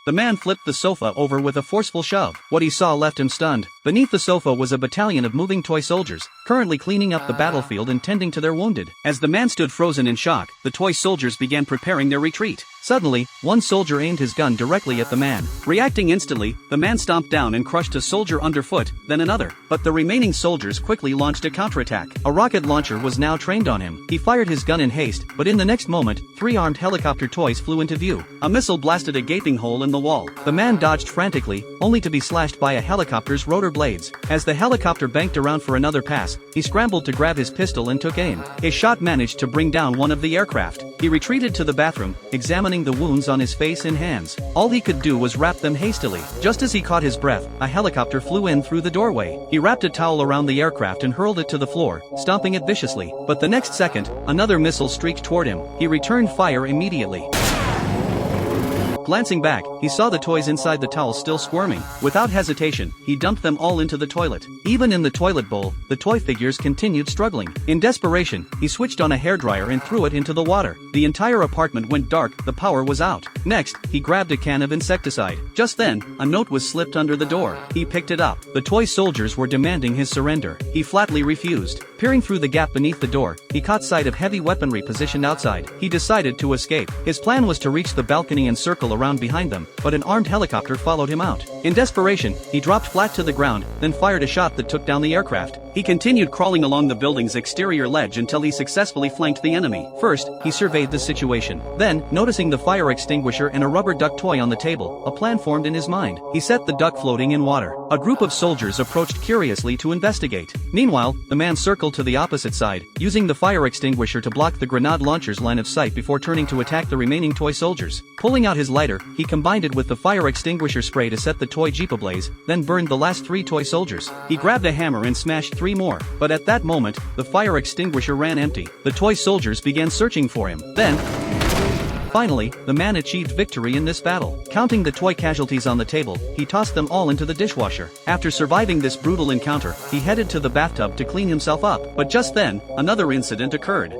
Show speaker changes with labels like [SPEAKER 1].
[SPEAKER 1] The man flipped the sofa over with a forceful shove. What he saw left him stunned. Beneath the sofa was a battalion of moving toy soldiers, currently cleaning up the battlefield and tending to their wounded. As the man stood frozen in shock, the toy soldiers began preparing their retreat. Suddenly, one soldier aimed his gun directly at the man. Reacting instantly, the man stomped down and crushed a soldier underfoot, then another. But the remaining soldiers quickly launched a counterattack. A rocket launcher was now trained on him. He fired his gun in haste, but in the next moment, 3 armed helicopter toys flew into view. A missile blasted a gaping hole in the wall. The man dodged frantically, only to be slashed by a helicopter's rotor blades. As the helicopter banked around for another pass, he scrambled to grab his pistol and took aim. His shot managed to bring down one of the aircraft. He retreated to the bathroom, examining the wounds on his face and hands. All he could do was wrap them hastily. Just as he caught his breath, a helicopter flew in through the doorway. He wrapped a towel around the aircraft and hurled it to the floor, stomping it viciously. But the next second, another missile streaked toward him. He returned fire immediately. Glancing back, he saw the toys inside the towel still squirming. Without hesitation, he dumped them all into the toilet. Even in the toilet bowl, the toy figures continued struggling. In desperation, he switched on a hairdryer and threw it into the water. The entire apartment went dark, the power was out. Next, he grabbed a can of insecticide. Just then, a note was slipped under the door. He picked it up. The toy soldiers were demanding his surrender. He flatly refused. Peering through the gap beneath the door, he caught sight of heavy weaponry positioned outside. He decided to escape. His plan was to reach the balcony and circle around behind them, but an armed helicopter followed him out. In desperation, he dropped flat to the ground, then fired a shot that took down the aircraft. He continued crawling along the building's exterior ledge until he successfully flanked the enemy. First, he surveyed the situation. Then, noticing the fire extinguisher and a rubber duck toy on the table, a plan formed in his mind. He set the duck floating in water. A group of soldiers approached curiously to investigate. Meanwhile, the man circled to the opposite side, using the fire extinguisher to block the grenade launcher's line of sight before turning to attack the remaining toy soldiers. Pulling out his lighter, he combined it with the fire extinguisher spray to set the toy jeep ablaze, then burned the last 3 toy soldiers. He grabbed a hammer and smashed 3 more, but at that moment, the fire extinguisher ran empty. The toy soldiers began searching for him. Then, finally, the man achieved victory in this battle. Counting the toy casualties on the table, he tossed them all into the dishwasher. After surviving this brutal encounter, he headed to the bathtub to clean himself up. But just then, another incident occurred.